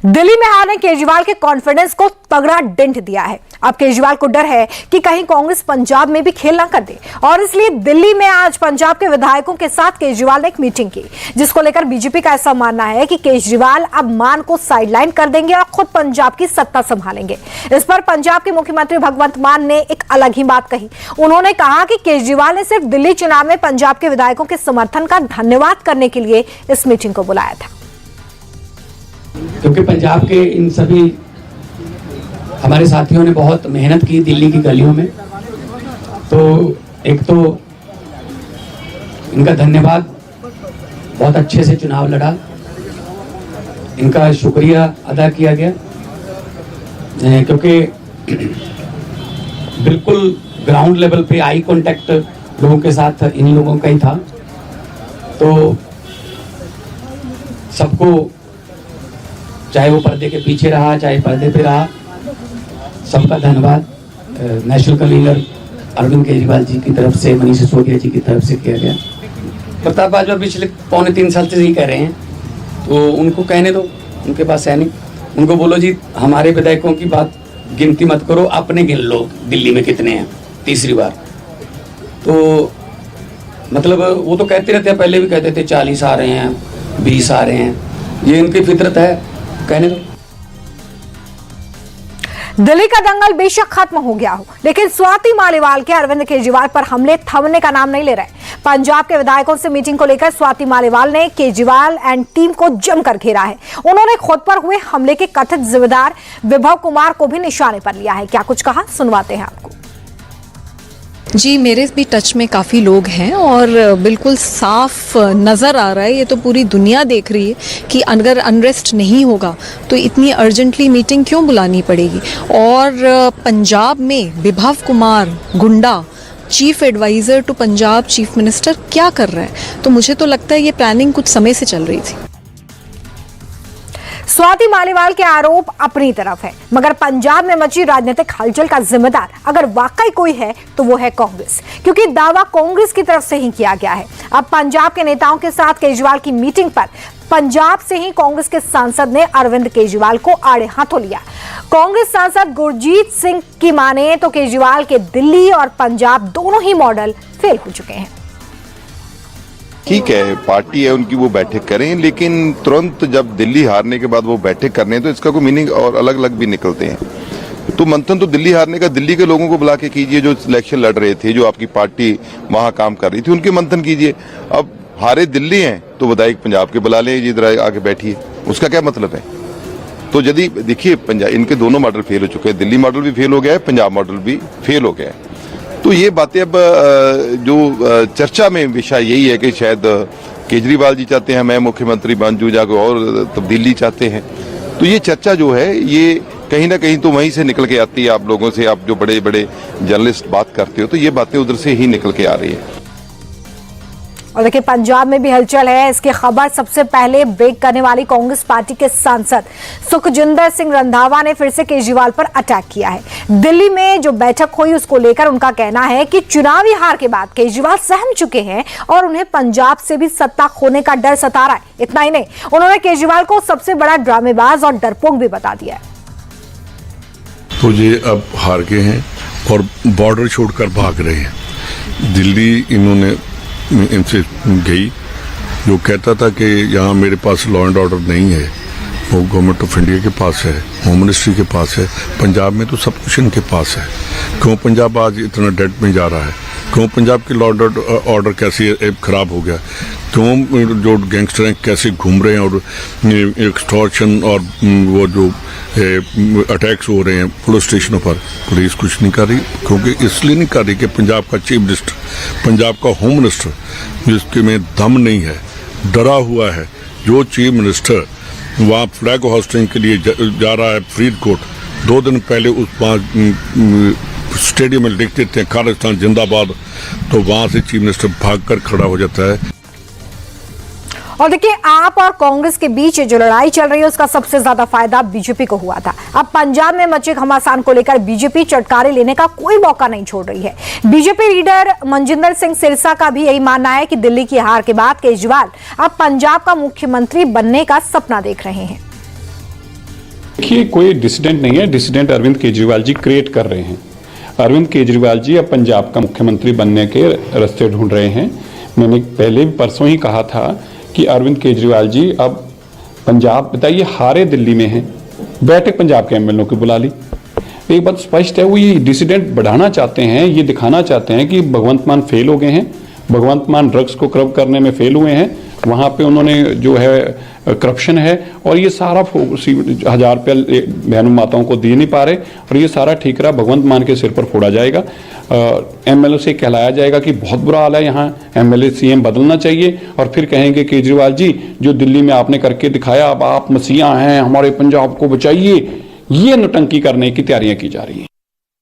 दिल्ली में हार ने केजरीवाल के कॉन्फिडेंस को तगड़ा डेंट दिया है। अब केजरीवाल को डर है कि कहीं कांग्रेस पंजाब में भी खेल ना कर दे, और इसलिए दिल्ली में आज पंजाब के विधायकों के साथ केजरीवाल ने एक मीटिंग की, जिसको लेकर बीजेपी का ऐसा मानना है कि केजरीवाल अब मान को साइडलाइन कर देंगे और खुद पंजाब की सत्ता संभालेंगे। इस पर पंजाब के मुख्यमंत्री भगवंत मान ने एक अलग ही बात कही। उन्होंने कहा कि केजरीवाल ने सिर्फ दिल्ली चुनाव में पंजाब के विधायकों के समर्थन का धन्यवाद करने के लिए इस मीटिंग को बुलाया था, क्योंकि पंजाब के इन सभी हमारे साथियों ने बहुत मेहनत की दिल्ली की गलियों में। तो एक तो इनका धन्यवाद, बहुत अच्छे से चुनाव लड़ा, इनका शुक्रिया अदा किया गया, क्योंकि बिल्कुल ग्राउंड लेवल पे आई कांटेक्ट लोगों के साथ इन लोगों का ही था। तो सबको, चाहे वो पर्दे के पीछे रहा चाहे पर्दे पे रहा, सबका धन्यवाद नेशनल कन्वीनर अरविंद केजरीवाल जी की तरफ से, मनीष सिसोदिया जी की तरफ से किया गया। प्रताप बाजवा पिछले 2.25 साल से यही कह रहे हैं, तो उनको कहने दो, उनके पास है नहीं। उनको बोलो जी हमारे विधायकों की बात गिनती मत करो, अपने गिन लो दिल्ली में कितने हैं, तीसरी बार। तो मतलब वो तो कहते रहते हैं, पहले भी कहते थे 40 आ रहे हैं, 20 आ रहे हैं, ये इनकी फितरत है, कहने दो। दिल्ली का दंगल बेशक खत्म हो गया हो, लेकिन स्वाति मालीवाल के अरविंद केजरीवाल पर हमले थमने का नाम नहीं ले रहे। पंजाब के विधायकों से मीटिंग को लेकर स्वाति मालीवाल ने केजरीवाल एंड टीम को जमकर घेरा है। उन्होंने खुद पर हुए हमले के कथित जिम्मेदार विभव कुमार को भी निशाने पर लिया है। क्या कुछ कहा, सुनवाते हैं आपको। जी, मेरे भी टच में काफ़ी लोग हैं और बिल्कुल साफ नज़र आ रहा है, ये तो पूरी दुनिया देख रही है कि अगर अनरेस्ट नहीं होगा तो इतनी अर्जेंटली मीटिंग क्यों बुलानी पड़ेगी। और पंजाब में विभव कुमार गुंडा chief adviser to Punjab chief minister क्या कर रहा है, तो मुझे तो लगता है ये प्लानिंग कुछ समय से चल रही थी। स्वाति मालीवाल के आरोप अपनी तरफ है, मगर पंजाब में मची राजनीतिक हलचल का जिम्मेदार अगर वाकई कोई है तो वो है कांग्रेस, क्योंकि दावा कांग्रेस की तरफ से ही किया गया है। अब पंजाब के नेताओं के साथ केजरीवाल की मीटिंग पर पंजाब से ही कांग्रेस के सांसद ने अरविंद केजरीवाल को आड़े हाथों लिया। कांग्रेस सांसद गुरजीत सिंह की माने तो केजरीवाल के दिल्ली और पंजाब दोनों ही मॉडल फेल हो चुके हैं। ठीक है, पार्टी है उनकी, वो बैठक करें, लेकिन तुरंत जब दिल्ली हारने के बाद वो बैठक करने तो इसका कोई मीनिंग और अलग अलग भी निकलते हैं। तो मंथन तो दिल्ली हारने का दिल्ली के लोगों को बुला के कीजिए, जो इलेक्शन लड़ रहे थे, जो आपकी पार्टी वहां काम कर रही थी, उनके मंथन कीजिए। अब हारे दिल्ली हैं तो विधायक पंजाब के बुला लें, इधर आके बैठिए, उसका क्या मतलब है। तो यदि देखिए पंजाब, इनके दोनों मॉडल फेल हो चुके हैं, दिल्ली मॉडल भी फेल हो गया है, पंजाब मॉडल भी फेल हो गया है। तो ये बातें अब जो चर्चा में विषय यही है कि शायद केजरीवाल जी चाहते हैं मैं मुख्यमंत्री बन जाऊं, या कोई और तब्दीली चाहते हैं। तो ये चर्चा जो है ये कहीं ना कहीं तो वहीं से निकल के आती है। आप लोगों से, आप जो बड़े बड़े जर्नलिस्ट बात करते हो, तो ये बातें उधर से ही निकल के आ रही है। और देखिए पंजाब में भी हलचल है। इसकी खबर सबसे पहले ब्रेक करने वाली कांग्रेस पार्टी के सांसद सुखजिंदर सिंह रंधावा ने फिर से केजरीवाल पर अटैक किया है। दिल्ली में जो बैठक हुई उसको लेकर उनका कहना है कि चुनावी हार के बाद केजरीवाल सहम चुके हैं और उन्हें पंजाब से भी सत्ता खोने का डर सता रहा है। इतना ही नहीं, उन्होंने केजरीवाल को सबसे बड़ा ड्रामेबाज और डरपोक भी बता दिया है। तो ये अब हार गए हैं और बॉर्डर छोड़कर भाग रहे हैं। दिल्ली इन्होंने इनसे गई, जो कहता था कि यहाँ मेरे पास लॉ एंड ऑर्डर नहीं है, वो गवर्नमेंट ऑफ इंडिया के पास है, होम मिनिस्ट्री के पास है, पंजाब में तो सब कुछ इनके पास है। क्यों पंजाब आज इतना डेट में जा रहा है, क्यों पंजाब की लॉ एंड ऑर्डर कैसे खराब हो गया, क्यों जो गैंगस्टर हैं कैसे घूम रहे हैं और एक्सटॉर्शन और वो जो अटैक्स हो रहे हैं पुलिस स्टेशनों पर, पुलिस कुछ नहीं कर रही। क्योंकि इसलिए नहीं कर रही कि पंजाब का चीफ मिनिस्टर, पंजाब का होम मिनिस्टर जिसके में दम नहीं है, डरा हुआ है। जो चीफ मिनिस्टर वहाँ फ्लैग होस्टिंग के लिए जा रहा है फरीदकोट, 2 दिन पहले उस स्टेडियम में लिखते थे खालिस्तान जिंदाबाद, तो वहाँ से चीफ मिनिस्टर भागकर खड़ा हो जाता है। और देखिए आप और कांग्रेस के बीच जो लड़ाई चल रही है उसका सबसे ज्यादा फायदा बीजेपी को हुआ था। अब पंजाब में मचे घमासान को लेकर बीजेपी चटकारे लेने का कोई मौका नहीं छोड़ रही है। बीजेपी लीडर मनजिंदर सिंह सिरसा का भी यही मानना है कि दिल्ली की हार के बाद केजरीवाल अब पंजाब का मुख्यमंत्री बनने का सपना देख रहे हैं। देखिए, कोई डिसिडेंट नहीं है, डिसिडेंट अरविंद केजरीवाल जी क्रिएट कर रहे हैं। अरविंद केजरीवाल जी अब पंजाब का मुख्यमंत्री बनने के रास्ते ढूंढ रहे हैं। मैंने पहले भी परसों ही कहा था कि अरविंद केजरीवाल जी अब पंजाब, बताइए, हारे दिल्ली में हैं, बैठक पंजाब के एमएलए की बुला ली। एक बात स्पष्ट है, वो ये डिसिडेंट बढ़ाना चाहते हैं, ये दिखाना चाहते हैं कि भगवंत मान फेल हो गए हैं, भगवंत मान ड्रग्स को कर्ब करने में फेल हुए हैं, वहाँ पे उन्होंने जो है करप्शन है, और ये सारा 1000 रुपया बहनों माताओं को दे नहीं पा रहे, और ये सारा ठीकरा भगवंत मान के सिर पर फोड़ा जाएगा। एमएलए से कहलाया जाएगा कि बहुत बुरा हाल है यहाँ, एमएलए सीएम बदलना चाहिए, और फिर कहेंगे केजरीवाल जी जो दिल्ली में आपने करके दिखाया, अब आप मसीहा हैं, हमारे पंजाब को बचाइए। ये नौटंकी करने की तैयारियां की जा रही हैं।